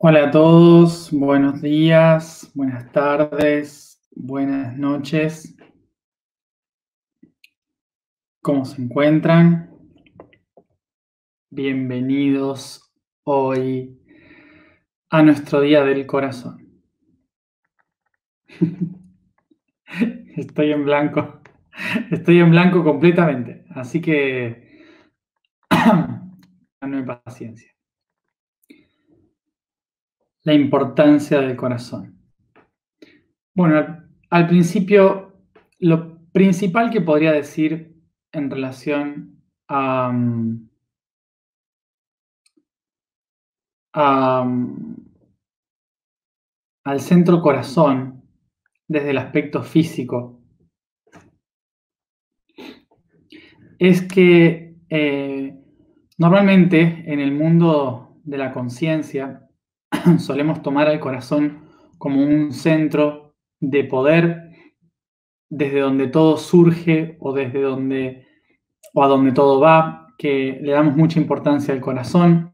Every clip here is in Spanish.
Hola a todos, buenos días, buenas tardes, buenas noches. ¿Cómo se encuentran? Bienvenidos hoy a nuestro Día del Corazón. Estoy en blanco completamente, así que denme paciencia. La importancia del corazón. Bueno, al principio, lo principal que podría decir en relación a, a, al centro corazón desde el aspecto físico es que normalmente en el mundo de la conciencia solemos tomar al corazón como un centro de poder desde donde todo surge o desde donde o a donde todo va, que le damos mucha importancia al corazón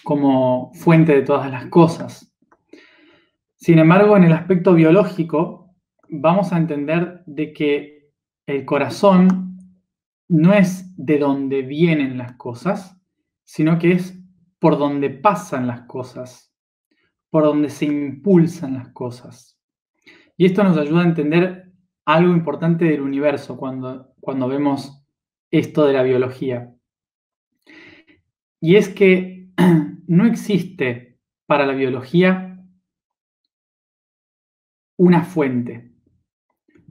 como fuente de todas las cosas. Sin embargo, en el aspecto biológico, vamos a entender de que el corazón no es de donde vienen las cosas, sino que es por donde pasan las cosas, por donde se impulsan las cosas. Y esto nos ayuda a entender algo importante del universo cuando vemos esto de la biología. Y es que no existe para la biología una fuente.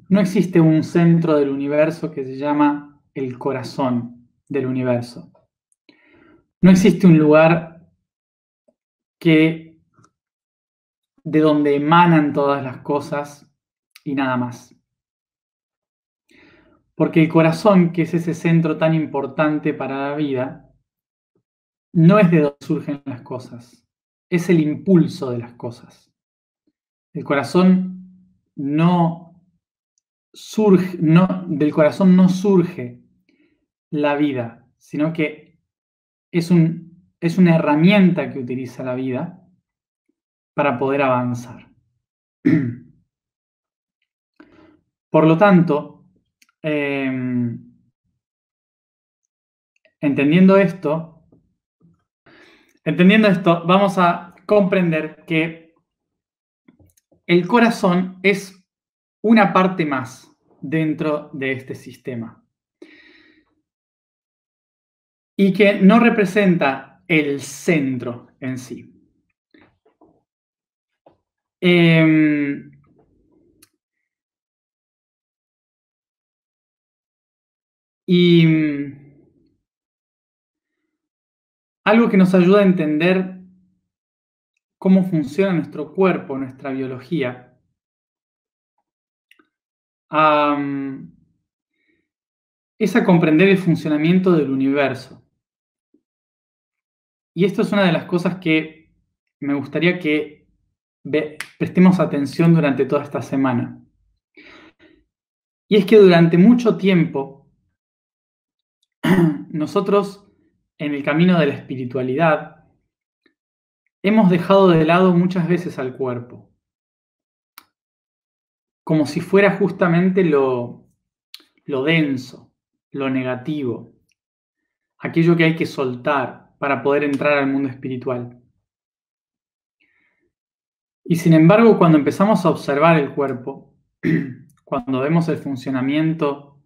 No existe un centro del universo que se llama el corazón del universo. No existe un lugar de donde emanan todas las cosas y nada más. Porque el corazón, que es ese centro tan importante para la vida, no es de donde surgen las cosas, es el impulso de las cosas. El corazón del corazón no surge la vida, sino que es una herramienta que utiliza la vida para poder avanzar. Por lo tanto, entendiendo esto, vamos a comprender que el corazón es una parte más dentro de este sistema y que no representa el centro en sí. Y algo que nos ayuda a entender cómo funciona nuestro cuerpo, nuestra biología, es a comprender el funcionamiento del universo. Y esto es una de las cosas que me gustaría que prestemos atención durante toda esta semana. Y es que durante mucho tiempo, nosotros, en el camino de la espiritualidad, hemos dejado de lado muchas veces al cuerpo, como si fuera justamente lo denso, lo negativo, aquello que hay que soltar para poder entrar al mundo espiritual. Y sin embargo, cuando empezamos a observar el cuerpo, cuando vemos el funcionamiento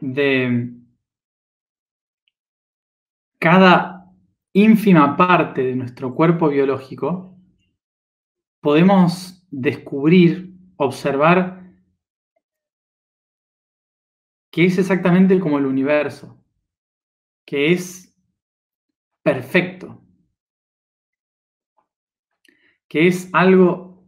de cada ínfima parte de nuestro cuerpo biológico, podemos descubrir, observar que es exactamente como el universo, que es perfecto, que es algo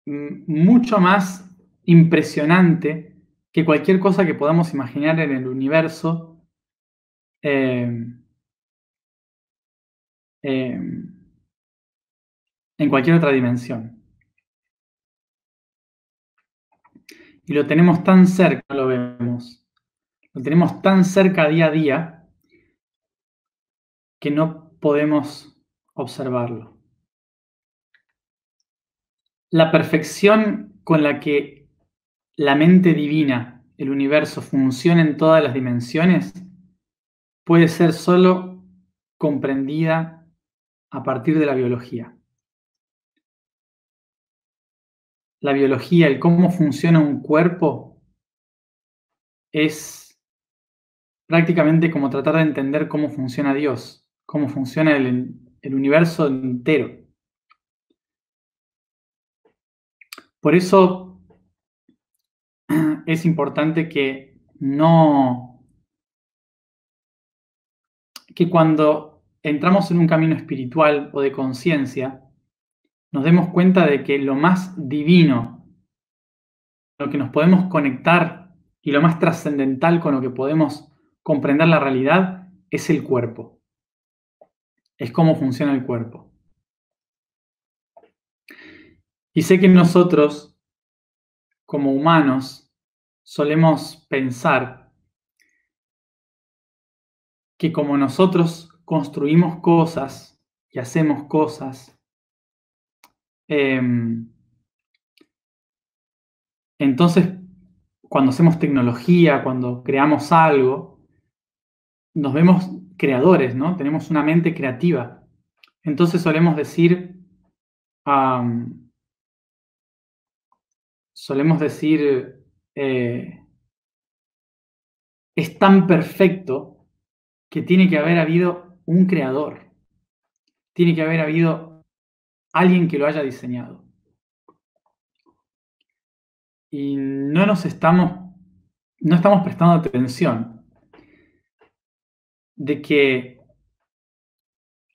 mucho más impresionante que cualquier cosa que podamos imaginar en el universo en cualquier otra dimensión. Y lo tenemos tan cerca, no lo vemos. Lo tenemos tan cerca día a día que no podemos observarlo. La perfección con la que la mente divina, el universo, funciona en todas las dimensiones, puede ser solo comprendida a partir de la biología. La biología, el cómo funciona un cuerpo, es prácticamente como tratar de entender cómo funciona Dios, cómo funciona el universo entero. Por eso es importante que cuando entramos en un camino espiritual o de conciencia, nos demos cuenta de que lo más divino, lo que nos podemos conectar y lo más trascendental con lo que podemos comprender la realidad es el cuerpo. Es cómo funciona el cuerpo. Y sé que nosotros, como humanos, solemos pensar que como nosotros construimos cosas y hacemos cosas, entonces cuando hacemos tecnología, cuando creamos algo, nos vemos creadores, ¿no? Tenemos una mente creativa. Entonces solemos decir, es tan perfecto que tiene que haber habido un creador, tiene que haber habido alguien que lo haya diseñado. Y no estamos prestando atención de que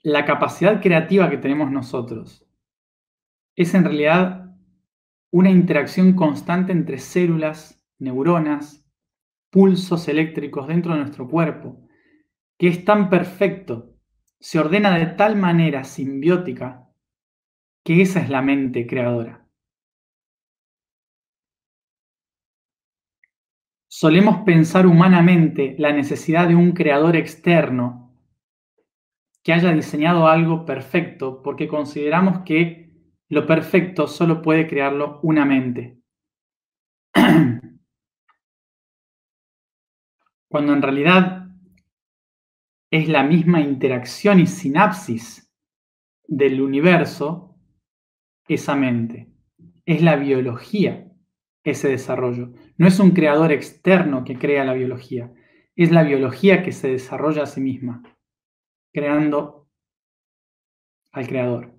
la capacidad creativa que tenemos nosotros es en realidad una interacción constante entre células, neuronas, pulsos eléctricos dentro de nuestro cuerpo, que es tan perfecto, se ordena de tal manera simbiótica, que esa es la mente creadora. Solemos pensar humanamente la necesidad de un creador externo que haya diseñado algo perfecto, porque consideramos que lo perfecto solo puede crearlo una mente. Cuando en realidad es la misma interacción y sinapsis del universo, esa mente. Es la biología ese desarrollo. No es un creador externo que crea la biología, es la biología que se desarrolla a sí misma, creando al creador.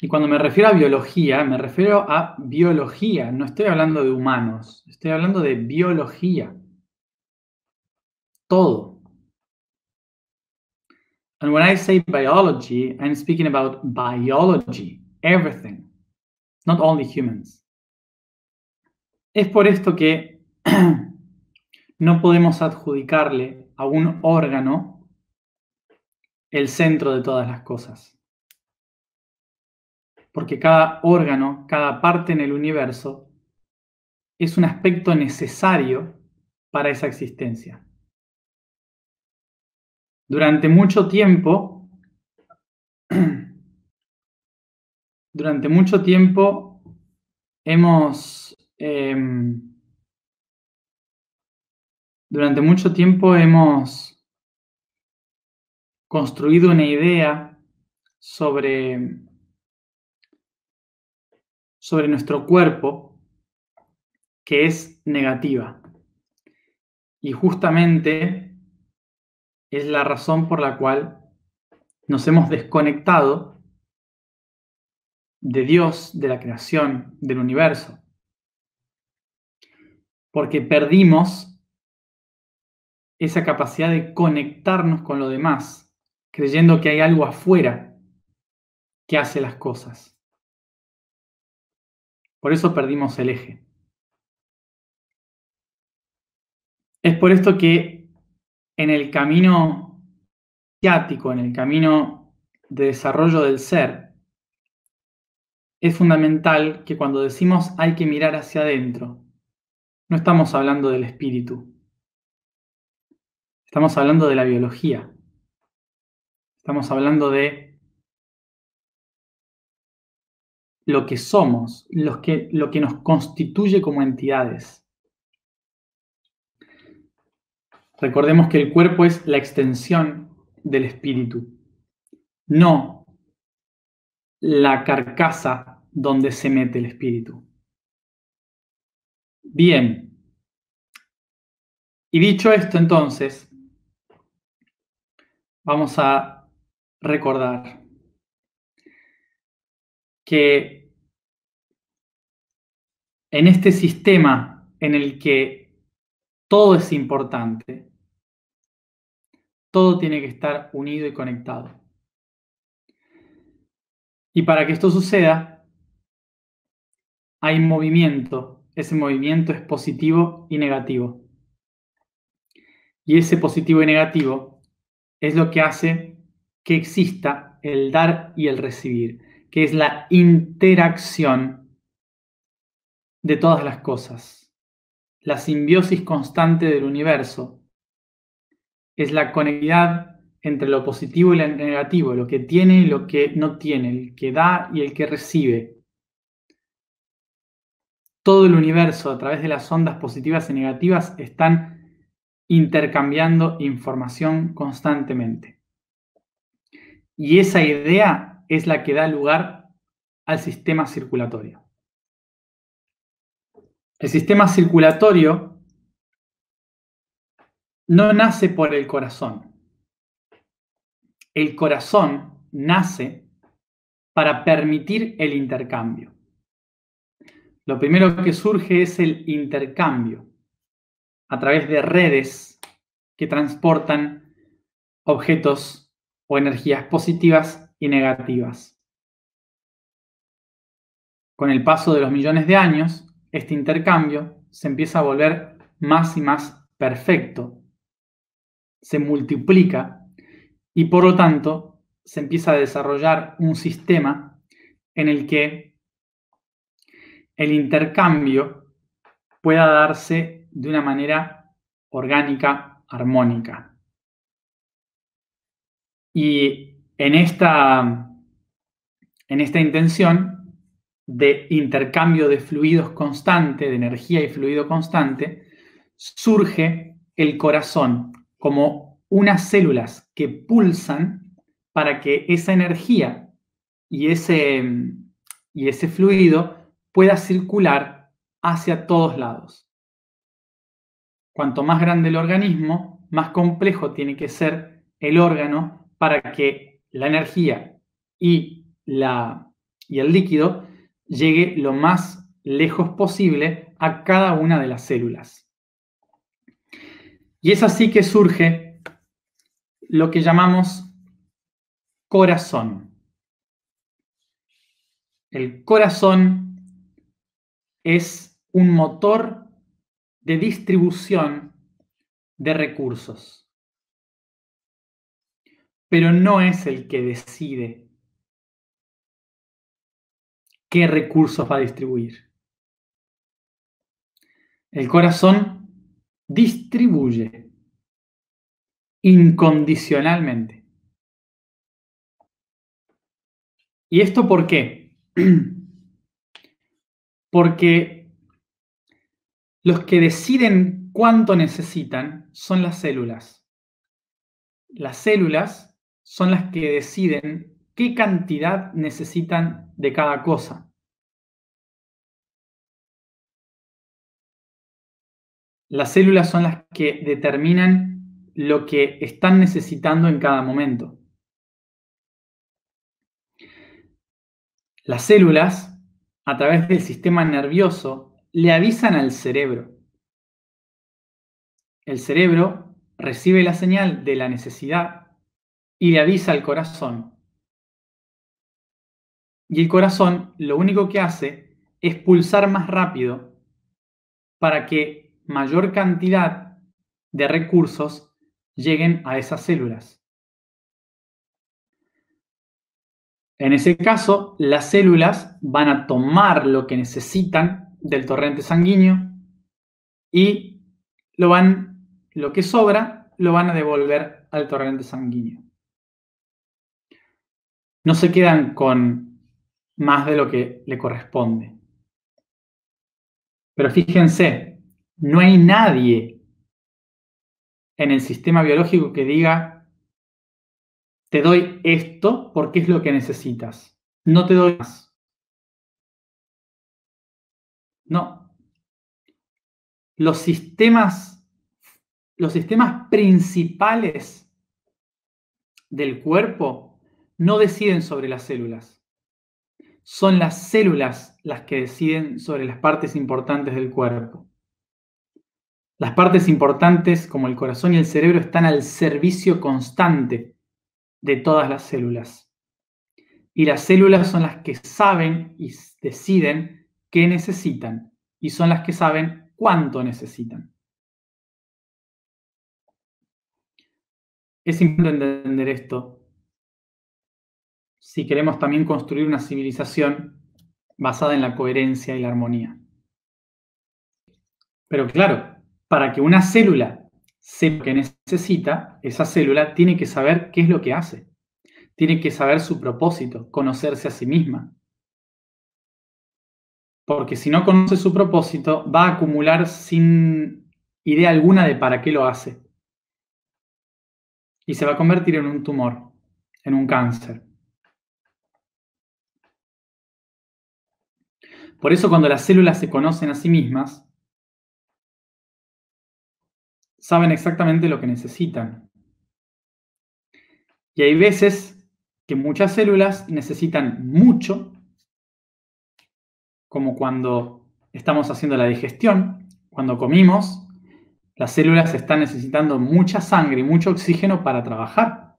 Y cuando me refiero a biología, me refiero a biología, no estoy hablando de humanos, estoy hablando de biología. Todo. And when I say biology, I'm speaking about biology, everything, not only humans. Es por esto que no podemos adjudicarle a un órgano el centro de todas las cosas. Porque cada órgano, cada parte en el universo, es un aspecto necesario para esa existencia. Durante mucho tiempo hemos construido una idea sobre nuestro cuerpo que es negativa. Y justamente es la razón por la cual nos hemos desconectado de Dios, de la creación, del universo. Porque perdimos esa capacidad de conectarnos con lo demás, creyendo que hay algo afuera que hace las cosas. Por eso perdimos el eje. Es por esto que en el camino iniciático, en el camino de desarrollo del ser, es fundamental que cuando decimos hay que mirar hacia adentro, no estamos hablando del espíritu, estamos hablando de la biología. Estamos hablando de lo que somos, lo que nos constituye como entidades. Recordemos que el cuerpo es la extensión del espíritu, no la carcasa donde se mete el espíritu. Bien, y dicho esto entonces, vamos a recordar que en este sistema en el que todo es importante, todo tiene que estar unido y conectado. Y para que esto suceda, hay movimiento. Ese movimiento es positivo y negativo. Y ese positivo y negativo es lo que hace que exista el dar y el recibir, que es la interacción de todas las cosas. La simbiosis constante del universo es la conectividad entre lo positivo y lo negativo, lo que tiene y lo que no tiene, el que da y el que recibe. Todo el universo, a través de las ondas positivas y negativas, están intercambiando información constantemente. Y esa idea es la que da lugar al sistema circulatorio. El sistema circulatorio no nace por el corazón. El corazón nace para permitir el intercambio. Lo primero que surge es el intercambio a través de redes que transportan objetos o energías positivas y negativas. Con el paso de los millones de años, este intercambio se empieza a volver más y más perfecto, se multiplica y por lo tanto se empieza a desarrollar un sistema en el que el intercambio pueda darse de una manera orgánica, armónica. Y en esta intención de intercambio de fluidos constante, de energía y fluido constante, surge el corazón como unas células que pulsan para que esa energía y ese fluido pueda circular hacia todos lados. Cuanto más grande el organismo, más complejo tiene que ser el órgano para que la energía y el líquido llegue lo más lejos posible a cada una de las células. Y es así que surge lo que llamamos corazón. El corazón es un motor de distribución de recursos, pero no es el que decide qué recursos va a distribuir. El corazón distribuye incondicionalmente. ¿Y esto por qué? Porque los que deciden cuánto necesitan son las células. Las células son las que deciden qué cantidad necesitan de cada cosa. Las células son las que determinan lo que están necesitando en cada momento. Las células, a través del sistema nervioso, le avisan al cerebro. El cerebro recibe la señal de la necesidad y le avisa al corazón. Y el corazón lo único que hace es pulsar más rápido para que mayor cantidad de recursos lleguen a esas células. En ese caso, las células van a tomar lo que necesitan del torrente sanguíneo y lo que sobra lo van a devolver al torrente sanguíneo. no se quedan con más de lo que le corresponde. Pero fíjense, no hay nadie en el sistema biológico que diga, te doy esto porque es lo que necesitas. No te doy más. No. Los sistemas principales del cuerpo no deciden sobre las células. Son las células las que deciden sobre las partes importantes del cuerpo. Las partes importantes, como el corazón y el cerebro, están al servicio constante de todas las células. Y las células son las que saben y deciden qué necesitan, y son las que saben cuánto necesitan. Es importante entender esto si queremos también construir una civilización basada en la coherencia y la armonía. Pero claro, para que una célula sepa qué necesita, esa célula tiene que saber qué es lo que hace. Tiene que saber su propósito, conocerse a sí misma. Porque si no conoce su propósito, va a acumular sin idea alguna de para qué lo hace. Y se va a convertir en un tumor, en un cáncer. Por eso cuando las células se conocen a sí mismas, saben exactamente lo que necesitan. Y hay veces que muchas células necesitan mucho, como cuando estamos haciendo la digestión, cuando comimos, las células están necesitando mucha sangre y mucho oxígeno para trabajar.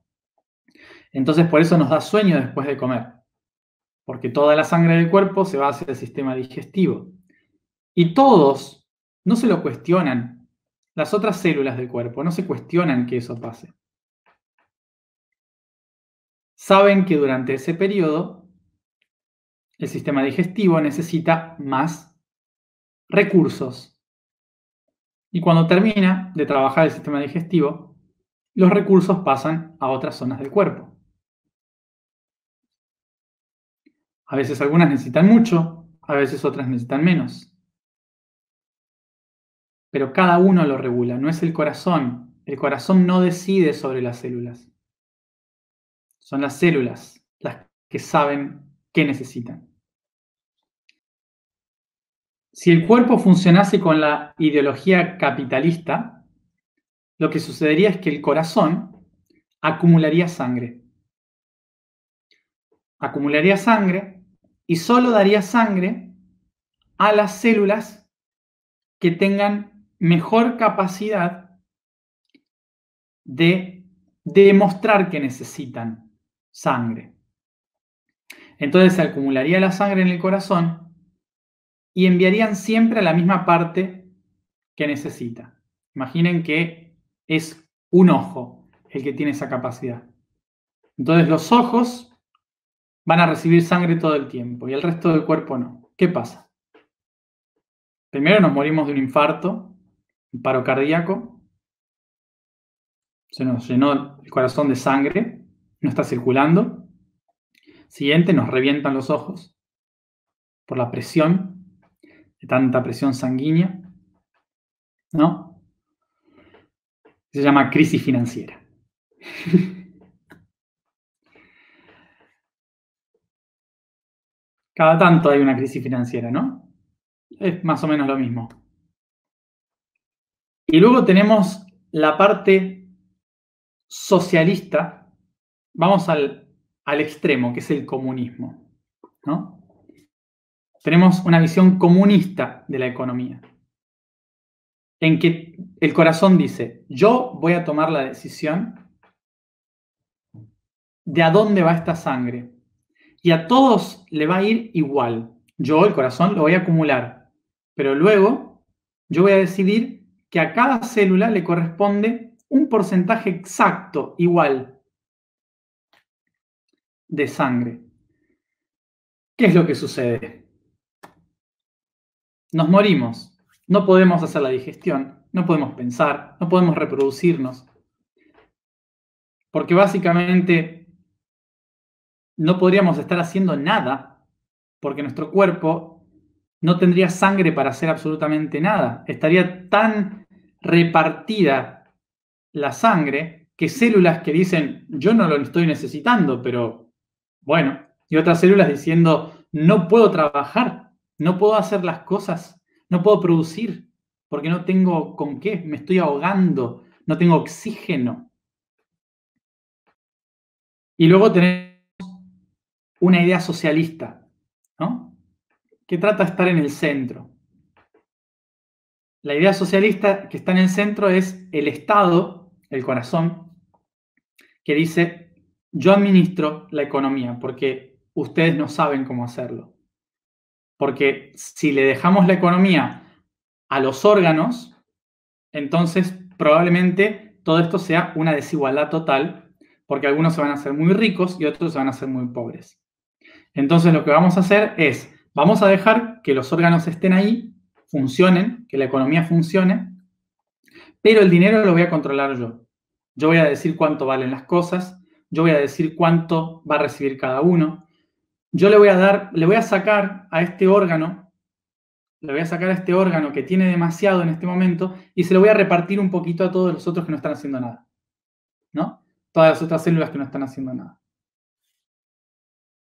Entonces por eso nos da sueño después de comer, porque toda la sangre del cuerpo se va hacia el sistema digestivo. Y todos no se lo cuestionan. Las otras células del cuerpo no se cuestionan que eso pase. Saben que durante ese periodo el sistema digestivo necesita más recursos. Y cuando termina de trabajar el sistema digestivo, los recursos pasan a otras zonas del cuerpo. A veces algunas necesitan mucho, a veces otras necesitan menos. Pero cada uno lo regula, no es el corazón. El corazón no decide sobre las células. Son las células las que saben qué necesitan. Si el cuerpo funcionase con la ideología capitalista, lo que sucedería es que el corazón acumularía sangre. Acumularía sangre y solo daría sangre a las células que tengan mejor capacidad de demostrar que necesitan sangre. Entonces se acumularía la sangre en el corazón y enviarían siempre a la misma parte que necesita. Imaginen que es un ojo el que tiene esa capacidad. Entonces los ojos van a recibir sangre todo el tiempo y el resto del cuerpo no. ¿Qué pasa? Primero nos morimos de un infarto, un paro cardíaco, se nos llenó el corazón de sangre, no está circulando. Siguiente, nos revientan los ojos por la presión, de tanta presión sanguínea, ¿no? Se llama crisis financiera. Cada tanto hay una crisis financiera, ¿no? Es más o menos lo mismo. Y luego tenemos la parte socialista, vamos al extremo, que es el comunismo, ¿no? Tenemos una visión comunista de la economía, en que el corazón dice, yo voy a tomar la decisión de a dónde va esta sangre. Y a todos le va a ir igual. Yo, el corazón, lo voy a acumular. Pero luego yo voy a decidir que a cada célula le corresponde un porcentaje exacto, igual, de sangre. ¿Qué es lo que sucede? Nos morimos. No podemos hacer la digestión, no podemos pensar, no podemos reproducirnos. Porque básicamente no podríamos estar haciendo nada porque nuestro cuerpo no tendría sangre para hacer absolutamente nada. Estaría tan repartida la sangre que células que dicen, yo no lo estoy necesitando, pero bueno, y otras células diciendo, no puedo trabajar, no puedo hacer las cosas, no puedo producir, porque no tengo con qué, me estoy ahogando, no tengo oxígeno. Y luego tenemos una idea socialista, ¿no? Que trata de estar en el centro. La idea socialista que está en el centro es el Estado, el corazón, que dice, yo administro la economía porque ustedes no saben cómo hacerlo. Porque si le dejamos la economía a los órganos, entonces probablemente todo esto sea una desigualdad total, porque algunos se van a hacer muy ricos y otros se van a hacer muy pobres. Entonces lo que vamos a hacer es, vamos a dejar que los órganos estén ahí, funcionen, que la economía funcione, pero el dinero lo voy a controlar yo. Yo voy a decir cuánto valen las cosas, yo voy a decir cuánto va a recibir cada uno. Yo le voy a sacar a este órgano, que tiene demasiado en este momento y se lo voy a repartir un poquito a todos los otros que no están haciendo nada, ¿no? Todas las otras células que no están haciendo nada.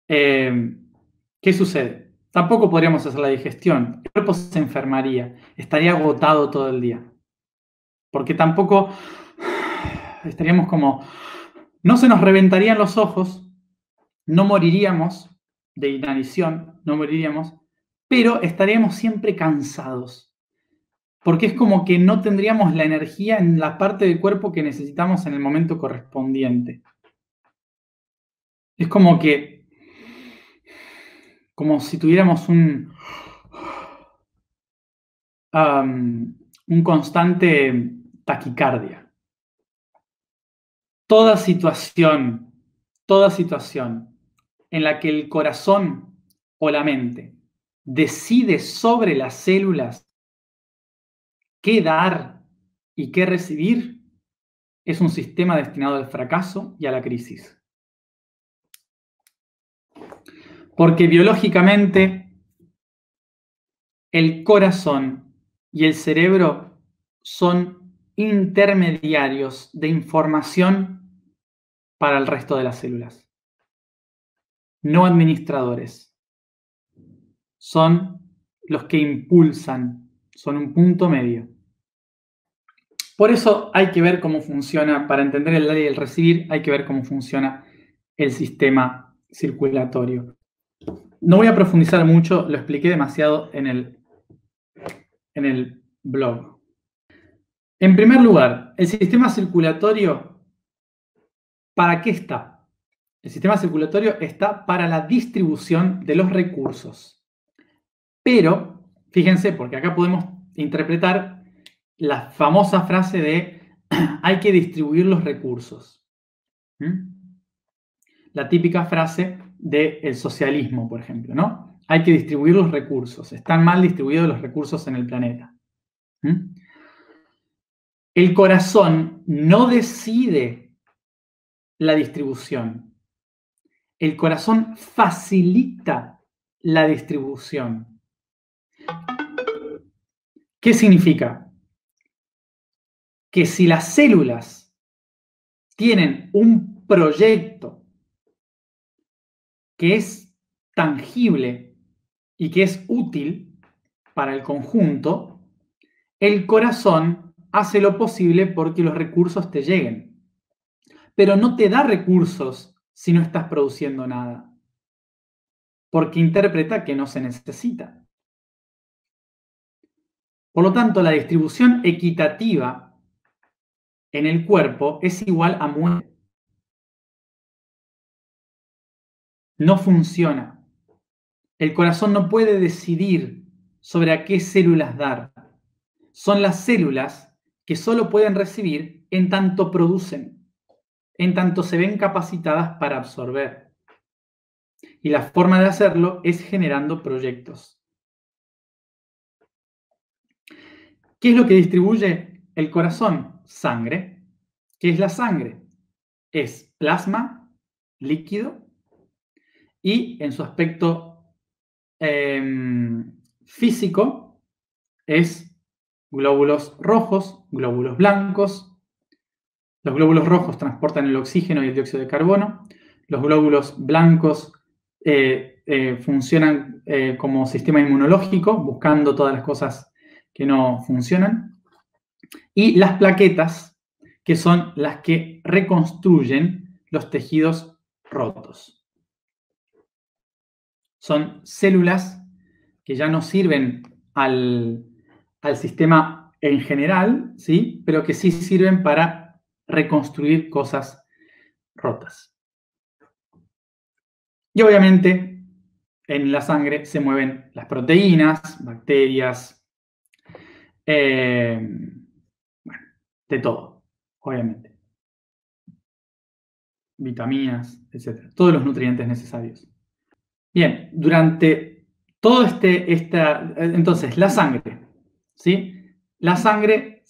¿Qué sucede? Tampoco podríamos hacer la digestión. El cuerpo se enfermaría, estaría agotado todo el día. Porque tampoco estaríamos como... No se nos reventarían los ojos, no moriríamos de inanición, no moriríamos, pero estaríamos siempre cansados. Porque es como que no tendríamos la energía en la parte del cuerpo que necesitamos en el momento correspondiente. Es como si tuviéramos un constante taquicardia. Toda situación en la que el corazón o la mente decide sobre las células qué dar y qué recibir, es un sistema destinado al fracaso y a la crisis. Porque biológicamente el corazón y el cerebro son intermediarios de información para el resto de las células, no administradores. Son los que impulsan, son un punto medio. Por eso hay que ver cómo funciona, para entender el dar y el recibir, hay que ver cómo funciona el sistema circulatorio. No voy a profundizar mucho, lo expliqué demasiado en el blog. En primer lugar, el sistema circulatorio, ¿para qué está? El sistema circulatorio está para la distribución de los recursos. Pero, fíjense, porque acá podemos interpretar la famosa frase de hay que distribuir los recursos. La típica frase del socialismo, por ejemplo, ¿no? Hay que distribuir los recursos. Están mal distribuidos los recursos en el planeta. El corazón no decide la distribución. El corazón facilita la distribución. ¿Qué significa? Que si las células tienen un proyecto que es tangible y que es útil para el conjunto, el corazón hace lo posible porque los recursos te lleguen. Pero no te da recursos si no estás produciendo nada, porque interpreta que no se necesita. Por lo tanto, la distribución equitativa en el cuerpo es igual a muerte. No funciona. El corazón no puede decidir sobre a qué células dar. Son las células que solo pueden recibir en tanto producen, en tanto se ven capacitadas para absorber. Y la forma de hacerlo es generando proyectos. ¿Qué es lo que distribuye el corazón? Sangre. ¿Qué es la sangre? Es plasma, líquido, y en su aspecto físico es glóbulos rojos, glóbulos blancos. Los glóbulos rojos transportan el oxígeno y el dióxido de carbono. Los glóbulos blancos funcionan como sistema inmunológico, buscando todas las cosas que no funcionan. Y las plaquetas, que son las que reconstruyen los tejidos rotos. Son células que ya no sirven al sistema en general, ¿sí? Pero que sí sirven para reconstruir cosas rotas. Y obviamente en la sangre se mueven las proteínas, bacterias, bueno, de todo, obviamente. Vitaminas, etc. Todos los nutrientes necesarios. Bien, durante todo entonces, la sangre, ¿sí? La sangre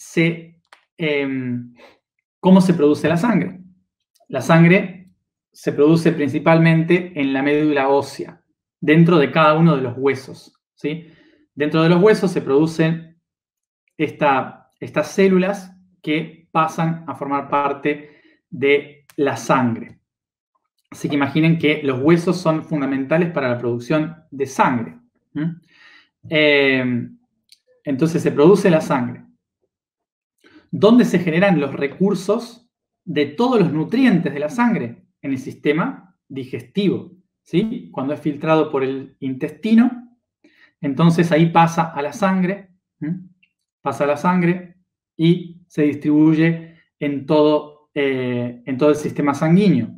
¿cómo se produce la sangre? La sangre se produce principalmente en la médula ósea, dentro de cada uno de los huesos, ¿sí? Dentro de los huesos se producen estas células que pasan a formar parte de la sangre. Así que imaginen que los huesos son fundamentales para la producción de sangre. Entonces se produce la sangre, donde se generan los recursos de todos los nutrientes de la sangre en el sistema digestivo, ¿sí? Cuando es filtrado por el intestino, entonces ahí pasa a la sangre, y se distribuye en todo el sistema sanguíneo.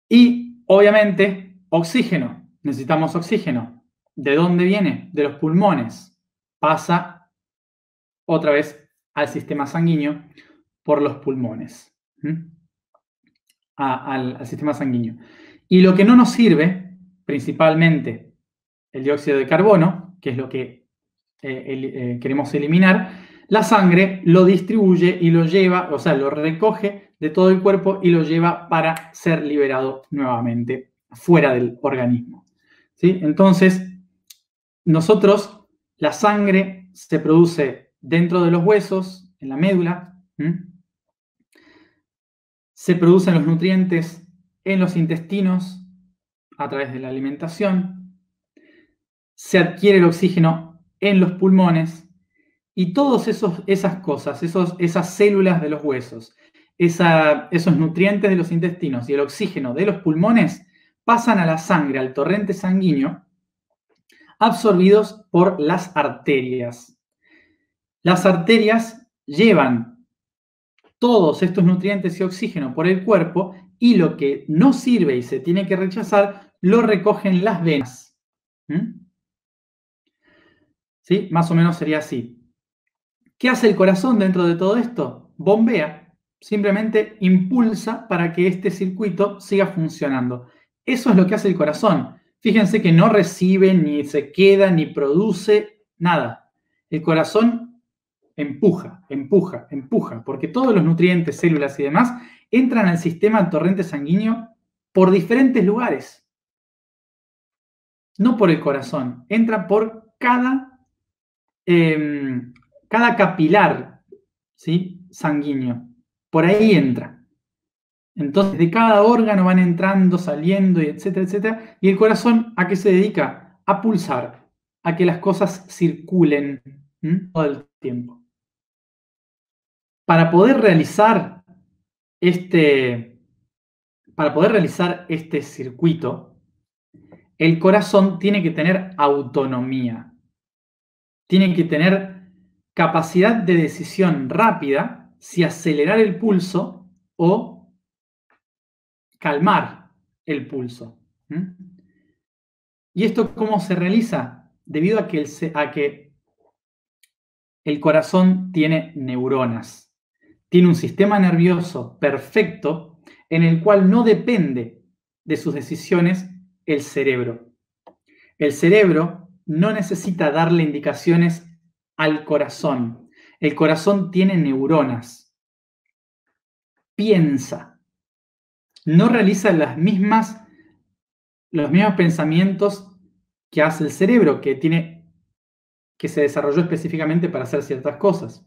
Y obviamente oxígeno, necesitamos oxígeno. ¿De dónde viene? De los pulmones. Pasa otra vez al sistema sanguíneo por los pulmones, al sistema sanguíneo. Y lo que no nos sirve, principalmente el dióxido de carbono, que es lo que queremos eliminar, la sangre lo distribuye y lo lleva, o sea, lo recoge de todo el cuerpo y lo lleva para ser liberado nuevamente fuera del organismo, ¿sí? Entonces, nosotros, la sangre se produce dentro de los huesos, en la médula, se producen los nutrientes en los intestinos a través de la alimentación, se adquiere el oxígeno en los pulmones y todas esas cosas, esas células de los huesos, esos nutrientes de los intestinos y el oxígeno de los pulmones pasan a la sangre, al torrente sanguíneo, absorbidos por las arterias. Las arterias llevan todos estos nutrientes y oxígeno por el cuerpo y lo que no sirve y se tiene que rechazar lo recogen las venas. ¿Sí? Más o menos sería así. ¿Qué hace el corazón dentro de todo esto? Bombea, simplemente impulsa para que este circuito siga funcionando. Eso es lo que hace el corazón. Fíjense que no recibe, ni se queda, ni produce nada. El corazón empuja, empuja, empuja, porque todos los nutrientes, células y demás entran al sistema del torrente sanguíneo por diferentes lugares. No por el corazón, entra por cada capilar, ¿sí? Sanguíneo. Por ahí entra. Entonces, de cada órgano van entrando, saliendo, y etcétera, etcétera. ¿Y el corazón a qué se dedica? A pulsar, a que las cosas circulen todo el tiempo. Para poder realizar este circuito, el corazón tiene que tener autonomía. Tiene que tener capacidad de decisión rápida si acelerar el pulso o calmar el pulso. ¿Y esto cómo se realiza? Debido a que el corazón tiene neuronas. Tiene un sistema nervioso perfecto en el cual no depende de sus decisiones el cerebro. El cerebro no necesita darle indicaciones al corazón. El corazón tiene neuronas. Piensa. No realiza las mismas los mismos pensamientos que hace el cerebro, que se desarrolló específicamente para hacer ciertas cosas.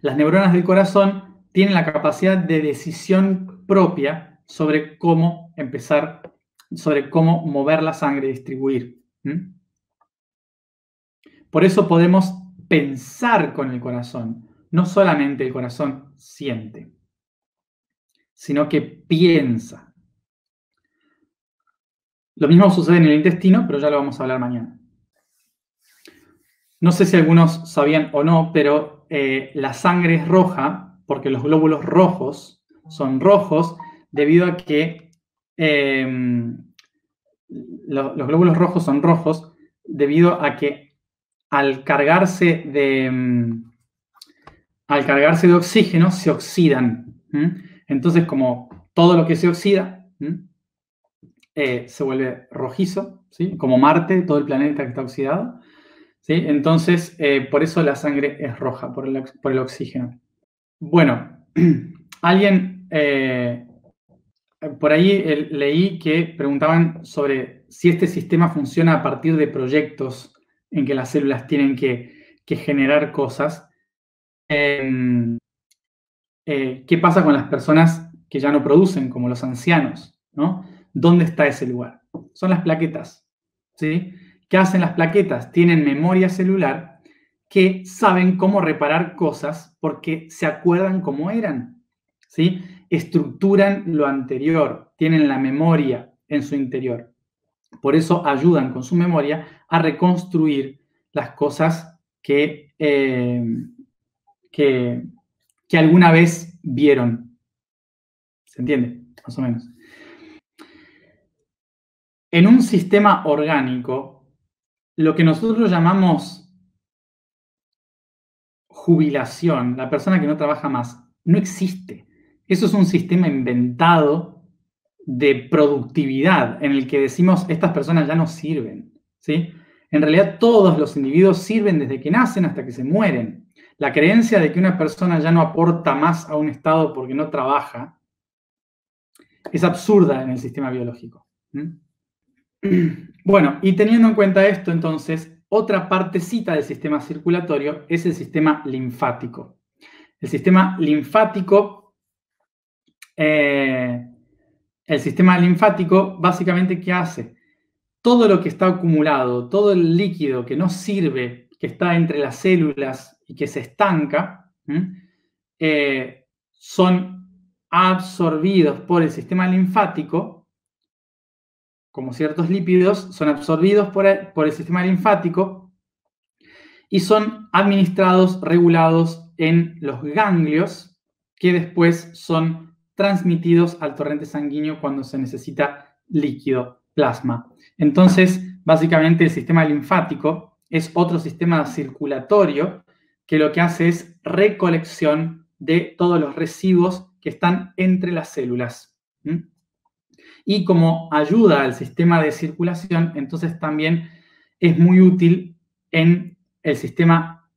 Las neuronas del corazón tienen la capacidad de decisión propia sobre cómo empezar, sobre cómo mover la sangre y distribuir. Por eso podemos pensar con el corazón. No solamente el corazón siente, sino que piensa. Lo mismo sucede en el intestino, pero ya lo vamos a hablar mañana. No sé si algunos sabían o no, pero la sangre es roja porque los glóbulos rojos son rojos debido a que los glóbulos rojos son rojos debido a que al cargarse de oxígeno se oxidan. Entonces, como todo lo que se oxida se vuelve rojizo, ¿sí? Como Marte, todo el planeta que está oxidado. ¿Sí? Entonces, por eso la sangre es roja, por el oxígeno. Bueno, alguien por ahí leí que preguntaban sobre si este sistema funciona a partir de proyectos en que las células tienen que generar cosas. ¿Qué pasa con las personas que ya no producen, como los ancianos, ¿no? ¿Dónde está ese lugar? Son las plaquetas, ¿sí? ¿Qué hacen las plaquetas? Tienen memoria celular que saben cómo reparar cosas porque se acuerdan cómo eran, ¿sí? Estructuran lo anterior, tienen la memoria en su interior. Por eso ayudan con su memoria a reconstruir las cosas que alguna vez vieron. ¿Se entiende? Más o menos. En un sistema orgánico, lo que nosotros llamamos jubilación, la persona que no trabaja más, no existe. Eso es un sistema inventado de productividad en el que decimos estas personas ya no sirven, ¿sí? En realidad todos los individuos sirven desde que nacen hasta que se mueren. La creencia de que una persona ya no aporta más a un estado porque no trabaja es absurda en el sistema biológico. Bueno, y teniendo en cuenta esto, entonces, otra partecita del sistema circulatorio es el sistema linfático. El sistema linfático, básicamente, ¿qué hace? Todo lo que está acumulado, todo el líquido que no sirve, que está entre las células y que se estanca, son absorbidos por el sistema linfático, como ciertos lípidos, son absorbidos por el sistema linfático y son administrados, regulados en los ganglios, que después son transmitidos al torrente sanguíneo cuando se necesita líquido, plasma. Entonces, básicamente el sistema linfático es otro sistema circulatorio que lo que hace es recolección de todos los residuos que están entre las células. Y como ayuda al sistema de circulación, entonces también es muy útil en el sistema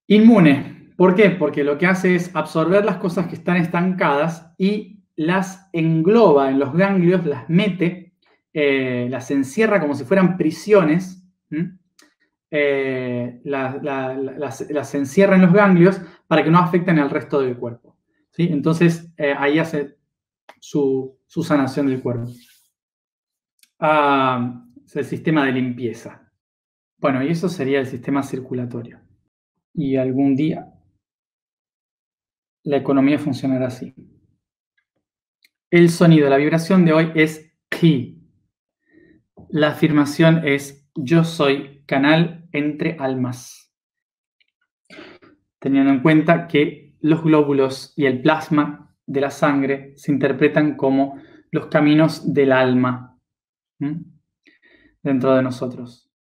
inmune. ¿Por qué? Porque lo que hace es absorber las cosas que están estancadas y las engloba en los ganglios, las mete, las encierra como si fueran prisiones, las encierra en los ganglios para que no afecten al resto del cuerpo. ¿Sí? Entonces, ahí hace su sanación del cuerpo. Es el sistema de limpieza. Bueno, y eso sería el sistema circulatorio. Y algún día la economía funcionará así. El sonido, la vibración de hoy es Ki. La afirmación es: yo soy canal entre almas. Teniendo en cuenta que los glóbulos y el plasma de la sangre se interpretan como los caminos del alma dentro de nosotros.